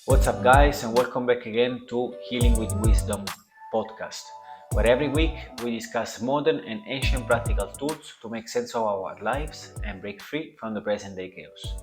What's up, guys, and welcome back again to Healing with Wisdom podcast, where every week we discuss modern and ancient practical tools to make sense of our lives and break free from the present day chaos.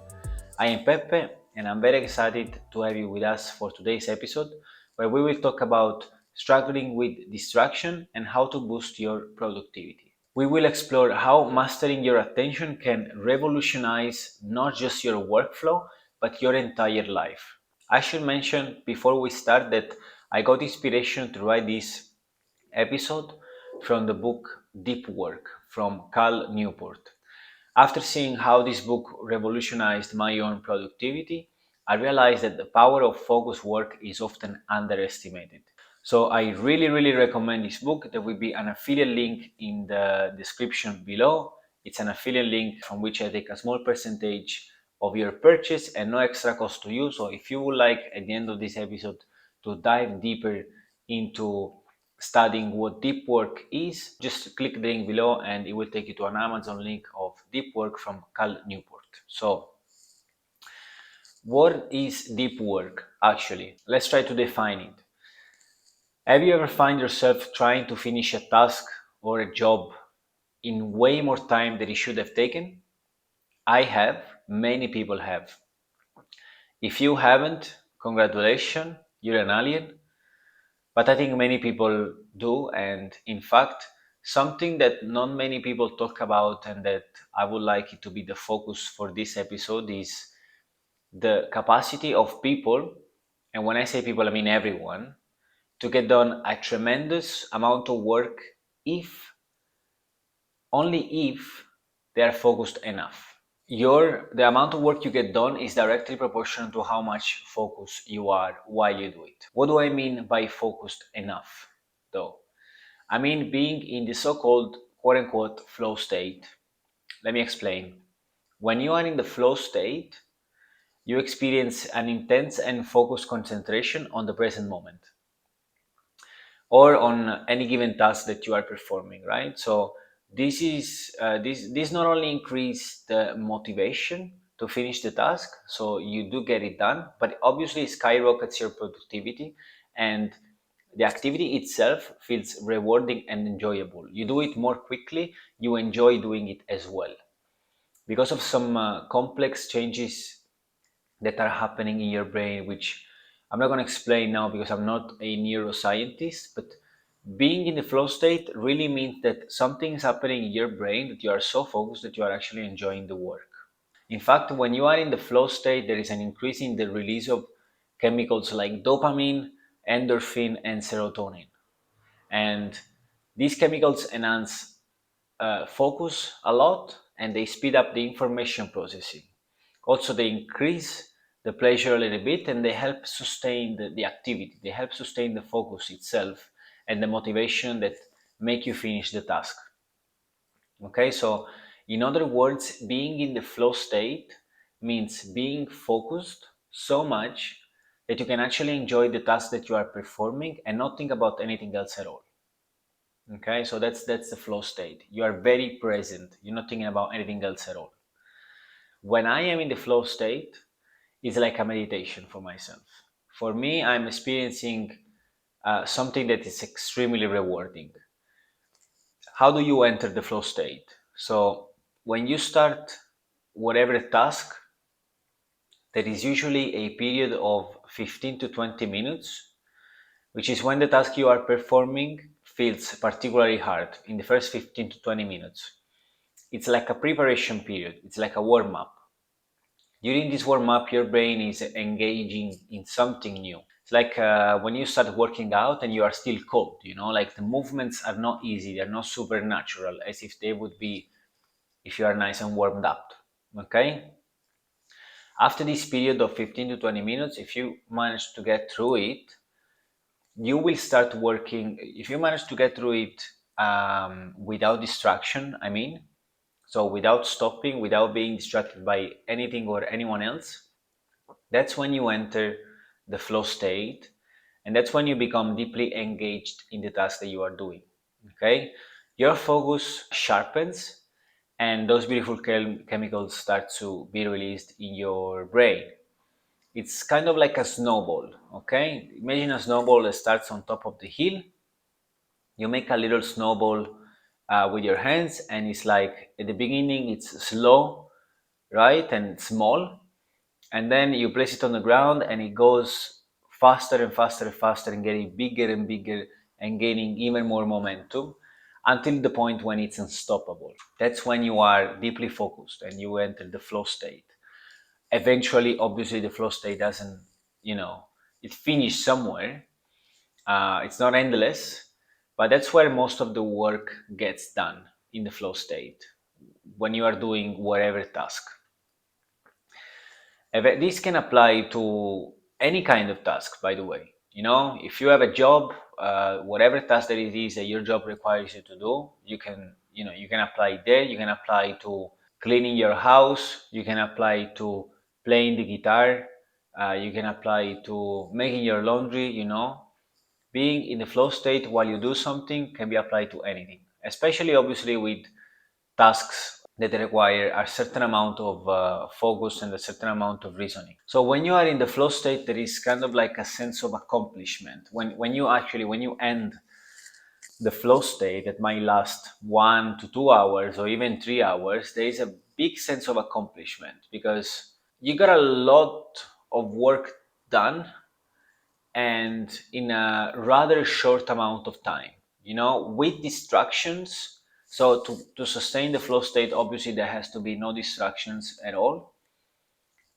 I am Peppe, and I'm very excited to have you with us for today's episode, where we will talk about struggling with distraction and how to boost your productivity. We will explore how mastering your attention can revolutionize not just your workflow, but your entire life. I should mention before we start that I got inspiration to write this episode from the book Deep Work from Cal Newport. After seeing how this book revolutionized my own productivity, I realized that the power of focused work is often underestimated. So I really recommend this book. There will be an affiliate link in the description below. It's an affiliate link from which I take a small percentage of your purchase and no extra cost to you. So if you would like at the end of this episode to dive deeper into studying what deep work is, just click the link below and it will take you to an Amazon link of deep work from Cal Newport. So what is deep work actually? Let's try to define it. Have you ever find yourself trying to finish a task or a job in way more time than it should have taken? I have, many people have. If you haven't, congratulations, you're an alien. But I think many people do, and in fact, something that not many people talk about and that I would like it to be the focus for this episode is the capacity of people, and when I say people, I mean everyone, to get done a tremendous amount of work if, only if, they are focused enough. The amount of work you get done is directly proportional to how much focus you are while you do it. What do I mean by focused enough, though? I mean being in the so-called quote unquote flow state. Let me explain. When you are in the flow state, you experience an intense and focused concentration on the present moment or on any given task that you are performing, right? So this not only increase the motivation to finish the task, so you do get it done, but obviously skyrockets your productivity, and the activity itself feels rewarding and enjoyable. You do it more quickly, you enjoy doing it as well because of some complex changes that are happening in your brain, which I'm not going to explain now because I'm not a neuroscientist. But being in the flow state really means that something is happening in your brain, that you are so focused that you are actually enjoying the work. In fact, when you are in the flow state, there is an increase in the release of chemicals like dopamine, endorphin, and serotonin. And these chemicals enhance focus a lot, and they speed up the information processing. Also, they increase the pleasure a little bit, and they help sustain the activity. They help sustain the focus itself and the motivation that make you finish the task. Okay, so in other words, being in the flow state means being focused so much that you can actually enjoy the task that you are performing and not think about anything else at all. Okay, so that's the flow state. You are very present. You're not thinking about anything else at all. When I am in the flow state, it's like a meditation for myself. For me, I'm experiencing something that is extremely rewarding. How do you enter the flow state? So when you start whatever task, there is usually a period of 15 to 20 minutes, which is when the task you are performing feels particularly hard in the first 15 to 20 minutes. It's like a preparation period, it's like a warm up. During this warm up, your brain is engaging in something new. It's like when you start working out and you are still cold, like the movements are not easy, they're not supernatural as if they would be if you are nice and warmed up. Okay? After this period of 15 to 20 minutes, if you manage to get through it, you will start working. If you manage to get through it without distraction, I mean, so without stopping, without being distracted by anything or anyone else, that's when you enter the flow state, and that's when you become deeply engaged in the task that you are doing. Okay, your focus sharpens, and those beautiful chemicals start to be released in your brain. It's kind of like a snowball, okay? Imagine a snowball that starts on top of the hill. You make a little snowball with your hands, and it's like at the beginning it's slow, right, and small, and then you place it on the ground and it goes faster and faster and faster and getting bigger and bigger and gaining even more momentum until the point when it's unstoppable. That's when you are deeply focused and you enter the flow state. Eventually, obviously, the flow state doesn't, you know, it finishes somewhere. It's not endless, but that's where most of the work gets done, in the flow state when you are doing whatever task. This can apply to any kind of task, by the way. If you have a job, whatever task that it is that your job requires you to do, you can apply it there. You can apply to cleaning your house. You can apply to playing the guitar. You can apply to making your laundry. Being in the flow state while you do something can be applied to anything, especially obviously with tasks that require a certain amount of focus and a certain amount of reasoning. So when you are in the flow state, there is kind of like a sense of accomplishment. When you end the flow state that might last 1 to 2 hours or even 3 hours, there is a big sense of accomplishment because you got a lot of work done and in a rather short amount of time, with distractions. So to sustain the flow state, obviously there has to be no distractions at all.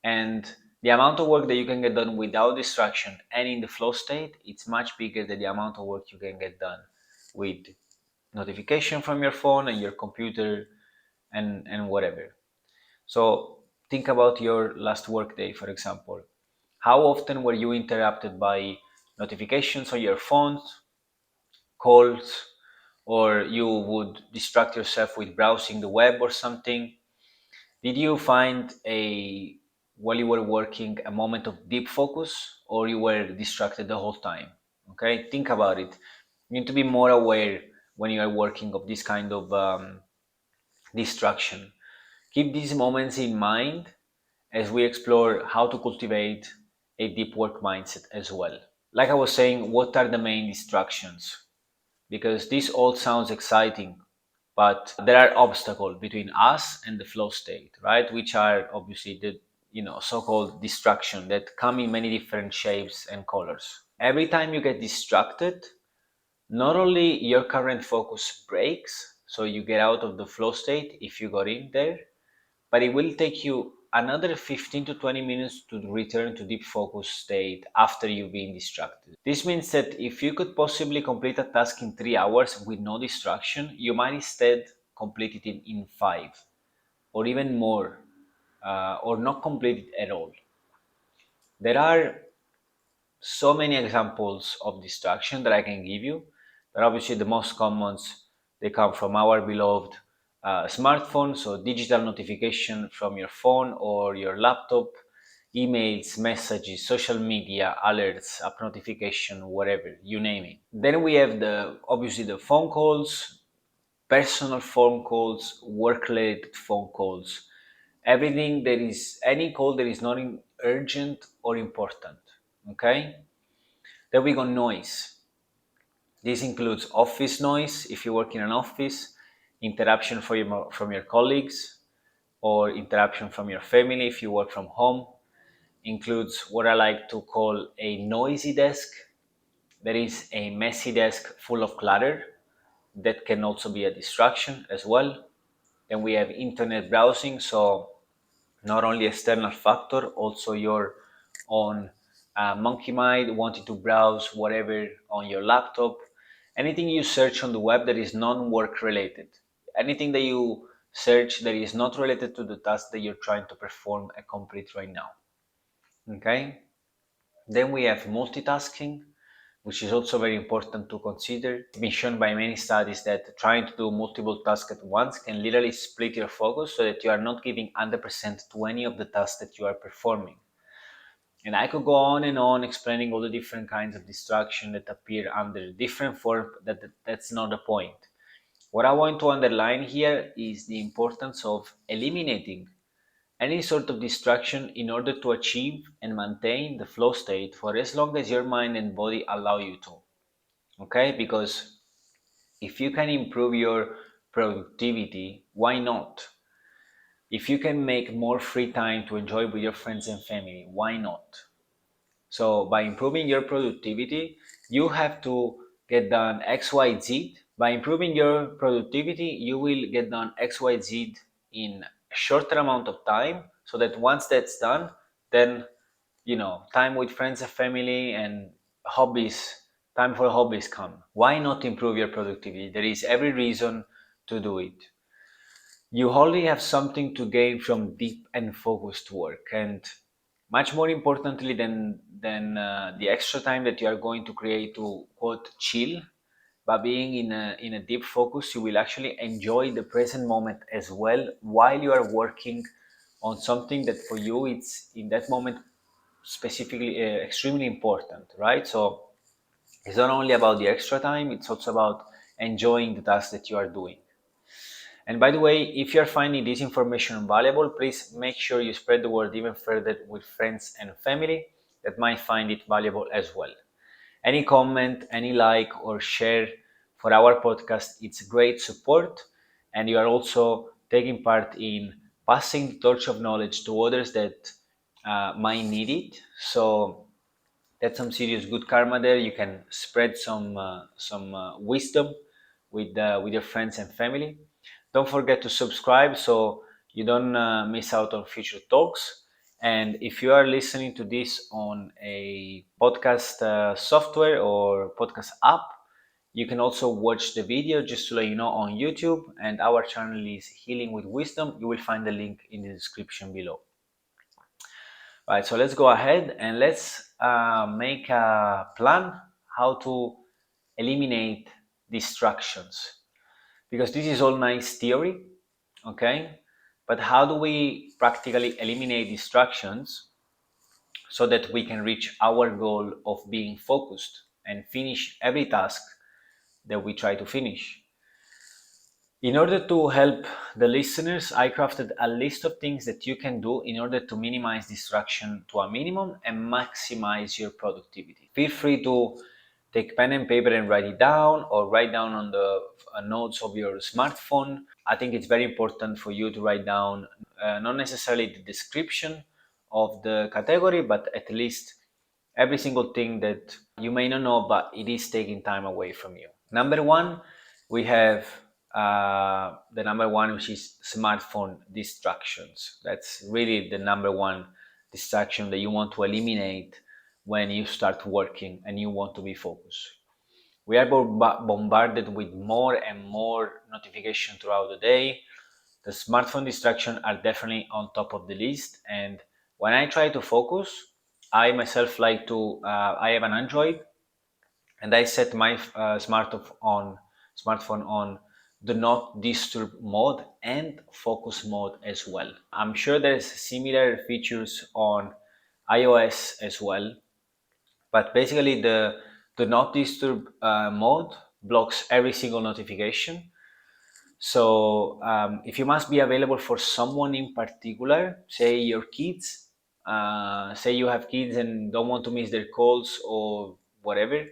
And the amount of work that you can get done without distraction and in the flow state, it's much bigger than the amount of work you can get done with notification from your phone and your computer and whatever. So think about your last work day, for example. How often were you interrupted by notifications on your phones, calls, or you would distract yourself with browsing the web or something? Did you find while you were working, a moment of deep focus, or you were distracted the whole time? Okay, think about it. You need to be more aware when you are working of this kind of distraction. Keep these moments in mind as we explore how to cultivate a deep work mindset as well. Like I was saying, what are the main distractions? Because this all sounds exciting, but there are obstacles between us and the flow state, right? Which are obviously the so-called distraction that come in many different shapes and colors. Every time you get distracted, not only your current focus breaks, so you get out of the flow state if you got in there, but it will take you another 15 to 20 minutes to return to deep focus state after you've been distracted. This means that if you could possibly complete a task in 3 hours with no distraction, you might instead complete it in five or even more, or not complete it at all. There are so many examples of distraction that I can give you, but obviously the most commons, they come from our beloved smartphone. So digital notification from your phone or your laptop, emails, messages, social media, alerts, app notification, whatever, you name it. Then we have obviously the phone calls, personal phone calls, work related phone calls, everything that is any call that is not urgent or important. Okay. Then we got noise. This includes office noise if you work in an office, interruption from your colleagues, or interruption from your family if you work from home. Includes what I like to call a noisy desk. That is a messy desk full of clutter. That can also be a distraction as well. Then we have internet browsing. So not only external factor, also your own monkey mind wanting to browse whatever on your laptop. Anything you search on the web that is non-work related, anything that you search that is not related to the task that you're trying to perform and complete right now. Okay. Then we have multitasking, which is also very important to consider. It's been shown by many studies that trying to do multiple tasks at once can literally split your focus so that you are not giving 100% to any of the tasks that you are performing. And I could go on and on explaining all the different kinds of distraction that appear under different form. That's not the point. What I want to underline here is the importance of eliminating any sort of distraction in order to achieve and maintain the flow state for as long as your mind and body allow you to. Okay, because if you can improve your productivity, why not? If you can make more free time to enjoy with your friends and family, why not? So by improving your productivity, you have to get done XYZ. By improving your productivity, you will get done XYZ in a shorter amount of time, so that once that's done, then time with friends and family and hobbies, time for hobbies come. Why not improve your productivity? There is every reason to do it. You only have something to gain from deep and focused work, and much more importantly than the extra time that you are going to create to quote chill. By being in a deep focus, you will actually enjoy the present moment as well while you are working on something that for you it's in that moment specifically extremely important, right? So it's not only about the extra time, it's also about enjoying the task that you are doing. And by the way, if you're finding this information valuable, please make sure you spread the word even further with friends and family that might find it valuable as well. Any comment, any like, or share for our podcast, it's great support. And you are also taking part in passing the torch of knowledge to others that might need it. So that's some serious good karma there. You can spread some wisdom with your friends and family. Don't forget to subscribe so you don't miss out on future talks. And if you are listening to this on a podcast software or podcast app, you can also watch the video just to let you know on YouTube. And our channel is Healing with Wisdom. You will find the link in the description below. Right, so let's go ahead and let's make a plan how to eliminate distractions, because this is all nice theory, okay? But how do we practically eliminate distractions so that we can reach our goal of being focused and finish every task that we try to finish? In order to help the listeners, I crafted a list of things that you can do in order to minimize distraction to a minimum and maximize your productivity. Feel free to take pen and paper and write it down, or write down on the notes of your smartphone. I think it's very important for you to write down not necessarily the description of the category, but at least every single thing that you may not know, but it is taking time away from you. Number one, we have the number one, which is smartphone distractions. That's really the number one distraction that you want to eliminate when you start working and you want to be focused. We are bombarded with more and more notification throughout the day. The smartphone distractions are definitely on top of the list. And when I try to focus, I myself like to, I have an Android, and I set my smartphone on do not disturb mode and focus mode as well. I'm sure there's similar features on iOS as well, but basically the do not disturb mode blocks every single notification. So if you must be available for someone in particular, say your kids, say you have kids and don't want to miss their calls or whatever,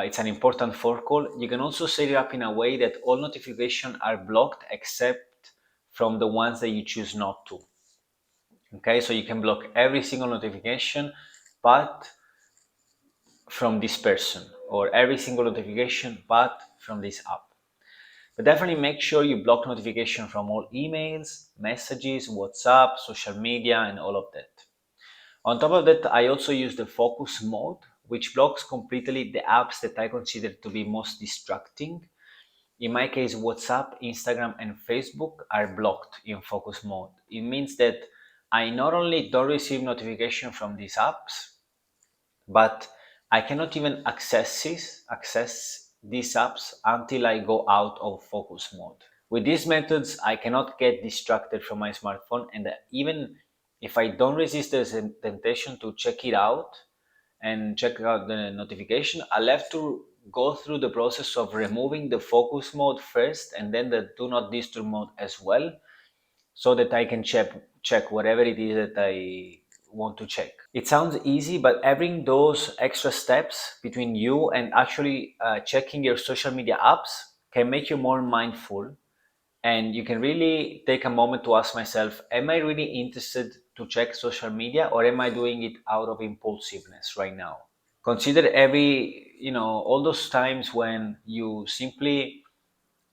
it's an important phone call. You can also set it up in a way that all notifications are blocked except from the ones that you choose not to. Okay, so you can block every single notification, but from this person, or every single notification, but from this app. But definitely make sure you block notification from all emails, messages, WhatsApp, social media, and all of that. On top of that, I also use the focus mode, which blocks completely the apps that I consider to be most distracting. In my case, WhatsApp, Instagram, and Facebook are blocked in focus mode. It means that I not only don't receive notification from these apps, but I cannot even access these apps until I go out of focus mode. With these methods, I cannot get distracted from my smartphone, and even if I don't resist the temptation to check it out and check out the notification, I'll have to go through the process of removing the focus mode first and then the do not disturb mode as well. so that I can check whatever it is that I want to check. It sounds easy, but having those extra steps between you and actually checking your social media apps can make you more mindful, and you can really take a moment to ask myself, am I really interested to check social media, or am I doing it out of impulsiveness right now? Consider all those times when you simply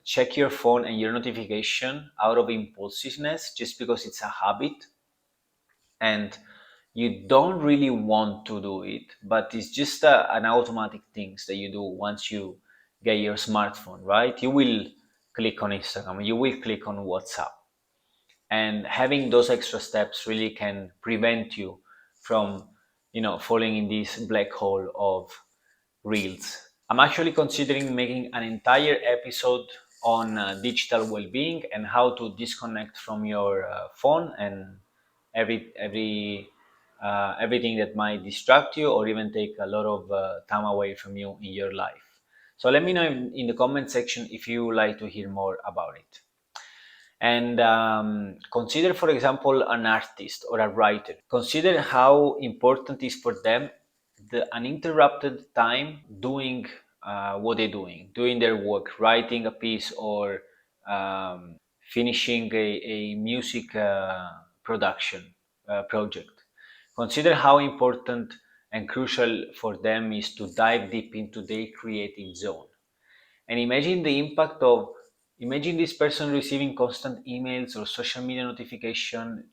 check your phone and your notification out of impulsiveness just because it's a habit, and you don't really want to do it, but it's just an automatic things that you do once you get your smartphone, right? You will click on Instagram, you will click on WhatsApp, and having those extra steps really can prevent you from falling in this black hole of reels. I'm actually considering making an entire episode on digital well-being and how to disconnect from your phone and everything that might distract you or even take a lot of time away from you in your life. So let me know in the comment section if you would like to hear more about it. And consider, for example, an artist or a writer. Consider how important is for them the uninterrupted time doing what they're doing their work, writing a piece or finishing a music production project. Consider how important and crucial for them is to dive deep into their creative zone, and imagine this person receiving constant emails or social media notification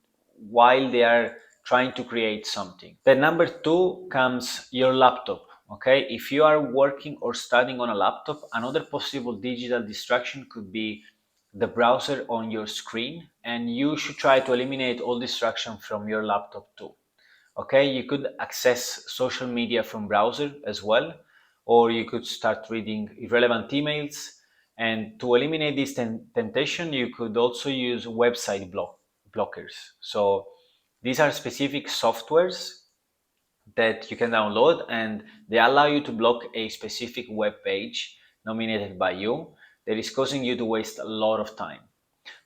while they are trying to create something. Then number two comes your laptop. Okay, if you are working or studying on a laptop, another possible digital distraction could be the browser on your screen, and you should try to eliminate all distraction from your laptop too. Okay, you could access social media from browser as well, or you could start reading irrelevant emails. And to eliminate this temptation, you could also use website blockers. So these are specific softwares that you can download, and they allow you to block a specific web page nominated by you that is causing you to waste a lot of time.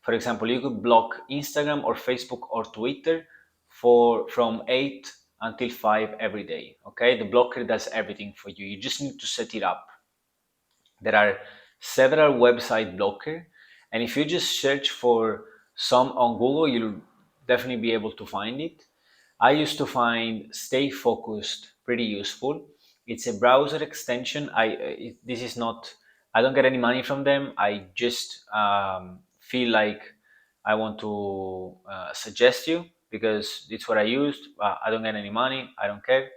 For example, you could block Instagram or Facebook or Twitter for from 8 until 5 every day. Okay, the blocker does everything for you. You just need to set it up. There are several website blocker, and if you just search for some on Google, you'll definitely be able to find it. I used to find Stay Focused pretty useful. It's a browser extension. This is not. I don't get any money from them. I just feel like I want to suggest you because it's what I used. I don't get any money. I don't care.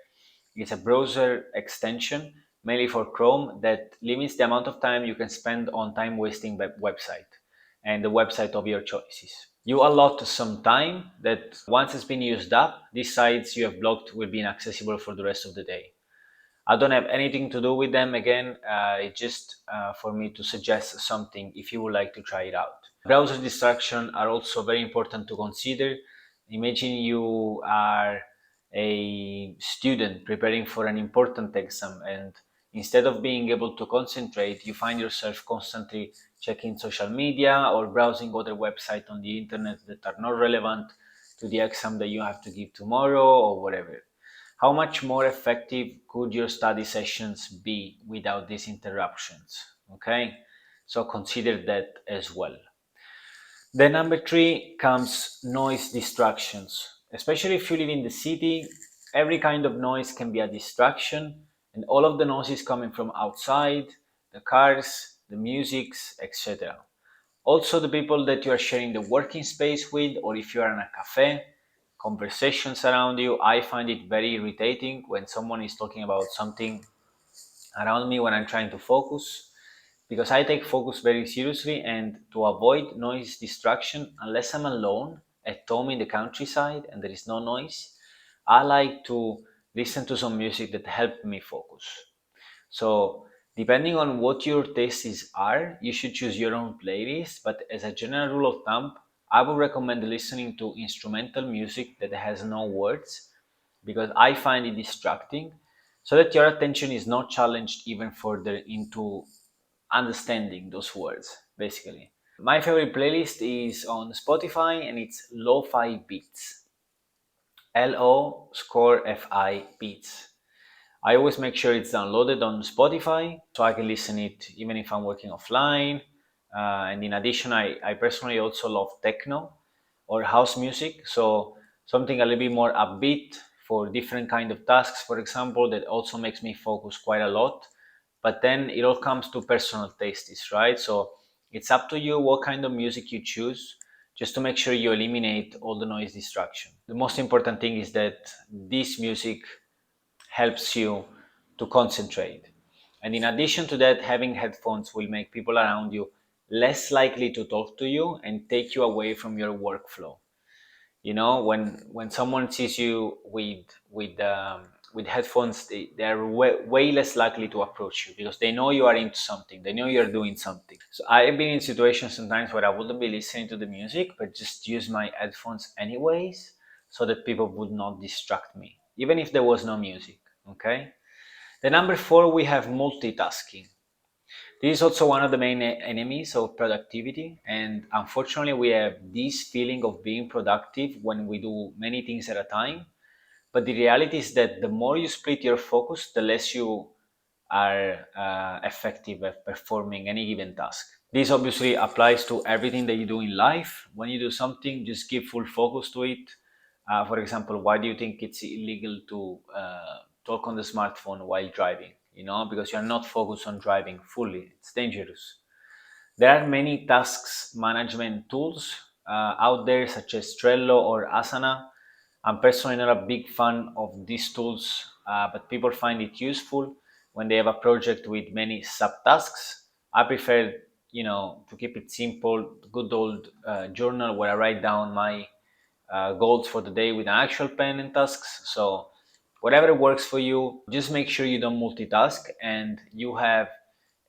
It's a browser extension mainly for Chrome that limits the amount of time you can spend on time wasting website and the website of your choices. You allot some time that once it's been used up, these sites you have blocked will be inaccessible for the rest of the day. I don't have anything to do with them again. It's just for me to suggest something if you would like to try it out. Browser distraction are also very important to consider. Imagine you are a student preparing for an important exam, and instead of being able to concentrate, you find yourself constantly checking social media or browsing other websites on the internet that are not relevant to the exam that you have to give tomorrow or whatever. How much more effective could your study sessions be without these interruptions? Okay, so consider that as well. Then number three comes noise distractions. Especially if you live in the city, every kind of noise can be a distraction, and all of the noise is coming from outside, the cars, the musics, etc. Also, the people that you are sharing the working space with, or if you are in a cafe, conversations around you. I find it very irritating when someone is talking about something around me when I'm trying to focus, because I take focus very seriously, and to avoid noise distraction, unless I'm alone at home in the countryside and there is no noise, I like to listen to some music that help me focus. So, depending on what your tastes are, you should choose your own playlist. But as a general rule of thumb, I would recommend listening to instrumental music that has no words because I find it distracting, so that your attention is not challenged even further into understanding those words, basically. My favorite playlist is on Spotify and it's Lo-Fi Beats. Lo score Fi Beats. I always make sure it's downloaded on Spotify so I can listen it even if I'm working offline. And in addition, I personally also love techno or house music. So something a little bit more upbeat for different kind of tasks, for example, that also makes me focus quite a lot. But then it all comes to personal tastes, right? So it's up to you what kind of music you choose, just to make sure you eliminate all the noise distraction. The most important thing is that this music helps you to concentrate. And in addition to that, having headphones will make people around you less likely to talk to you and take you away from your workflow. You know, when someone sees you with headphones, they are way less likely to approach you because they know you are into something, they know you're doing something. So I've been in situations sometimes where I wouldn't be listening to the music but just use my headphones anyways, so that people would not distract me even if there was no music. Okay. The number four, we have multitasking. This is also one of the main enemies of productivity. And unfortunately, we have this feeling of being productive when we do many things at a time. But the reality is that the more you split your focus, the less you are effective at performing any given task. This obviously applies to everything that you do in life. When you do something, just give full focus to it. For example, why do you think it's illegal to talk on the smartphone while driving? You know, because you're not focused on driving fully. It's dangerous. There are many tasks management tools out there, such as Trello or Asana. I'm personally not a big fan of these tools, but people find it useful when they have a project with many subtasks. I prefer, to keep it simple, good old journal where I write down my goals for the day with an actual pen and tasks. So whatever works for you, just make sure you don't multitask and you have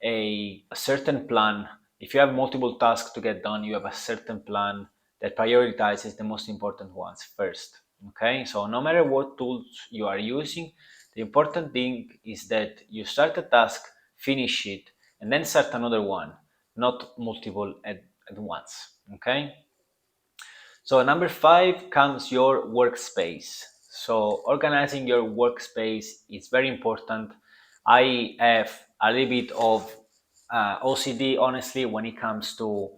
a certain plan. If you have multiple tasks to get done, you have a certain plan that prioritizes the most important ones first. Okay, so no matter what tools you are using, the important thing is that you start a task, finish it, and then start another one, not multiple at once. Okay. So number five comes your workspace. So organizing your workspace is very important. I have a little bit of OCD, honestly, when it comes to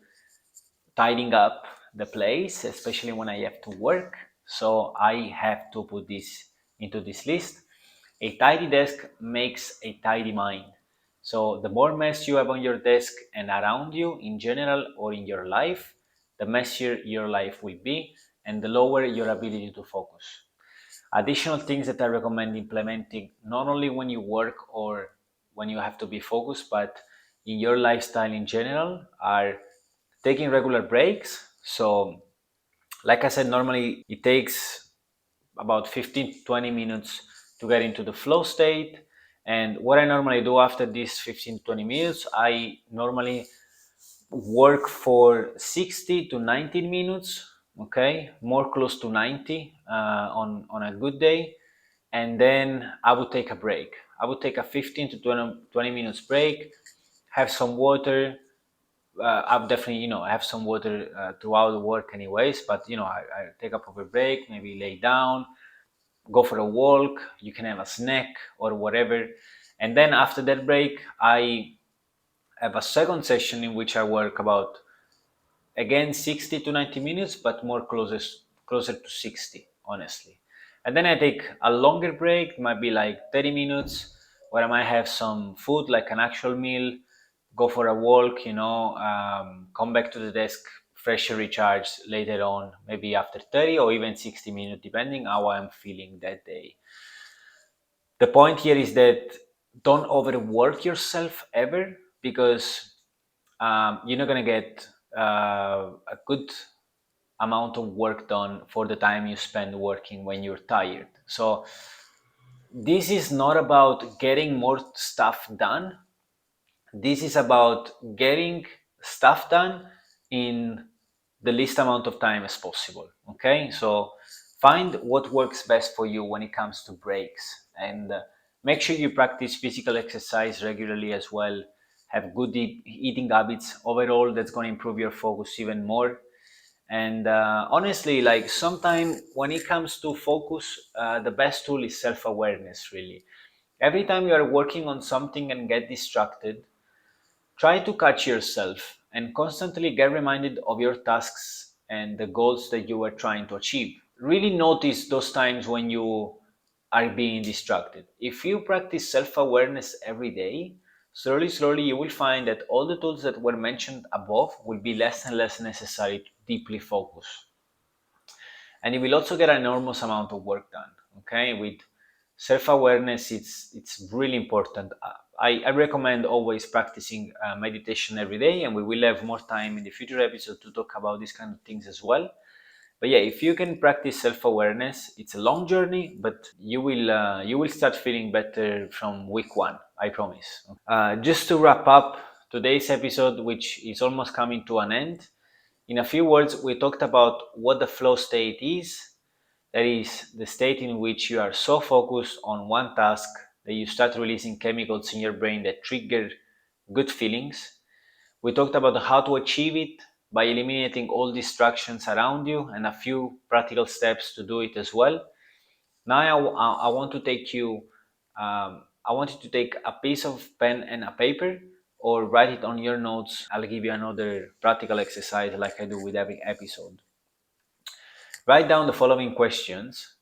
tidying up the place, especially when I have to work. So I have to put this into this list. A tidy desk makes a tidy mind. So the more mess you have on your desk and around you in general or in your life, the messier your life will be and the lower your ability to focus. Additional things that I recommend implementing not only when you work or when you have to be focused, but in your lifestyle in general are taking regular breaks. So, like I said, normally it takes about 15 to 20 minutes to get into the flow state. And what I normally do after these 15 to 20 minutes, I normally work for 60 to 90 minutes, okay, more close to 90 on a good day. And then I would take a break. I would take a 15 to 20 minutes break, have some water. I've definitely, have some water throughout the work anyways, but, I take a proper break, maybe lay down, go for a walk, you can have a snack or whatever. And then after that break, I have a second session in which I work about, again, 60 to 90 minutes, but closer to 60, honestly. And then I take a longer break, might be like 30 minutes, where I might have some food, like an actual meal, go for a walk, come back to the desk, fresh and recharged later on, maybe after 30 or even 60 minutes, depending how I'm feeling that day. The point here is that don't overwork yourself ever, because you're not going to get a good amount of work done for the time you spend working when you're tired. So this is not about getting more stuff done. This is about getting stuff done in the least amount of time as possible. Okay, so find what works best for you when it comes to breaks, and make sure you practice physical exercise regularly as well. have good eating habits. Overall, that's going to improve your focus even more. And honestly, like sometimes when it comes to focus, the best tool is self-awareness, really. Every time you are working on something and get distracted, try to catch yourself and constantly get reminded of your tasks and the goals that you were trying to achieve. Really notice those times when you are being distracted. If you practice self awareness every day, slowly you will find that all the tools that were mentioned above will be less and less necessary to deeply focus. And you will also get an enormous amount of work done. Okay, with self-awareness, it's really important. I recommend always practicing meditation every day, and we will have more time in the future episode to talk about these kind of things as well. But yeah, if you can practice self-awareness, it's a long journey, but you will start feeling better from week one, I promise. Just to wrap up today's episode, which is almost coming to an end, in a few words, we talked about what the flow state is. That is the state in which you are so focused on one task that you start releasing chemicals in your brain that trigger good feelings. We talked about how to achieve it by eliminating all distractions around you and a few practical steps to do it as well. Now I want to take you, I want you to take a piece of pen and a paper or write it on your notes. I'll give you another practical exercise like I do with every episode. Write down the following questions.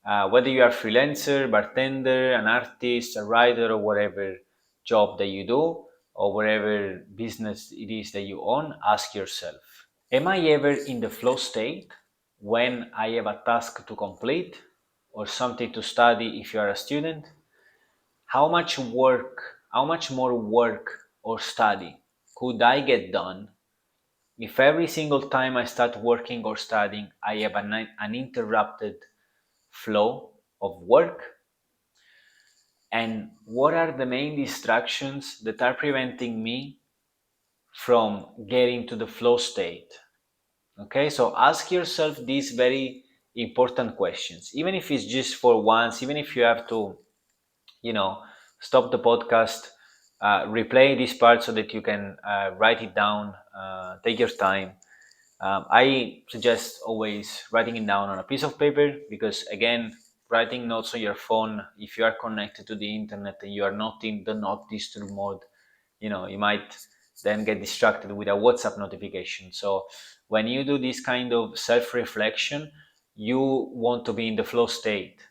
Whether you are a freelancer, bartender, an artist, a writer, or whatever job that you do, or whatever business it is that you own, ask yourself, am I ever in the flow state when I have a task to complete or something to study if you are a student? How much more work or study could I get done if every single time I start working or studying, I have an uninterrupted flow of work? And what are the main distractions that are preventing me from getting to the flow state? Okay, so ask yourself these very important questions, even if it's just for once, even if you have to, you know, stop the podcast, replay this part so that you can write it down, take your time. I suggest always writing it down on a piece of paper because, again, writing notes on your phone, if you are connected to the internet and you are not in the not disturb mode, you might then get distracted with a WhatsApp notification. So when you do this kind of self-reflection, you want to be in the flow state.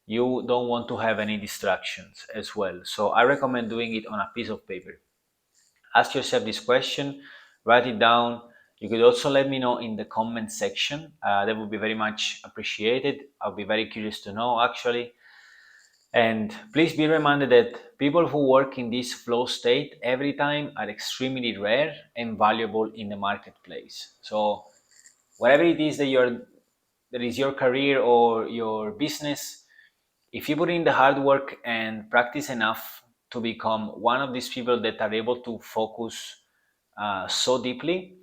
You don't want to have any distractions as well. So I recommend doing it on a piece of paper. Ask yourself this question, write it down. You could also let me know in the comment section. That would be very much appreciated. I'll be very curious to know actually. And please be reminded that people who work in this flow state every time are extremely rare and valuable in the marketplace. So whatever it is that is your career or your business, if you put in the hard work and practice enough to become one of these people that are able to focus so deeply,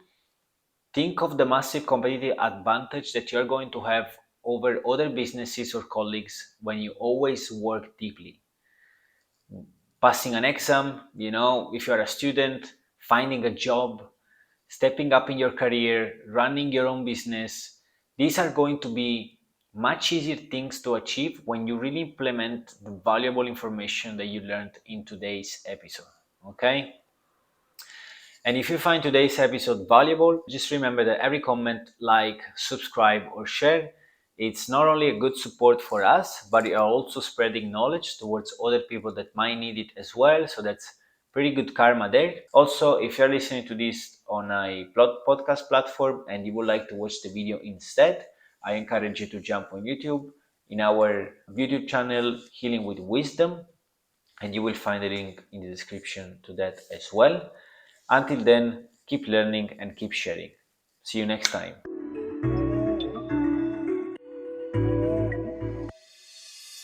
think of the massive competitive advantage that you're going to have over other businesses or colleagues when you always work deeply. Passing an exam, if you're a student, finding a job, stepping up in your career, running your own business, these are going to be much easier things to achieve when you really implement the valuable information that you learned in today's episode. Okay? And if you find today's episode valuable, just remember that every comment, like, subscribe, or share, it's not only a good support for us, but you are also spreading knowledge towards other people that might need it as well. So that's pretty good karma there. Also, if you're listening to this on a podcast platform and you would like to watch the video instead, I encourage you to jump on YouTube in our YouTube channel, Healing with Wisdom, and you will find a link in the description to that as well. Until then, keep learning and keep sharing. See you next time.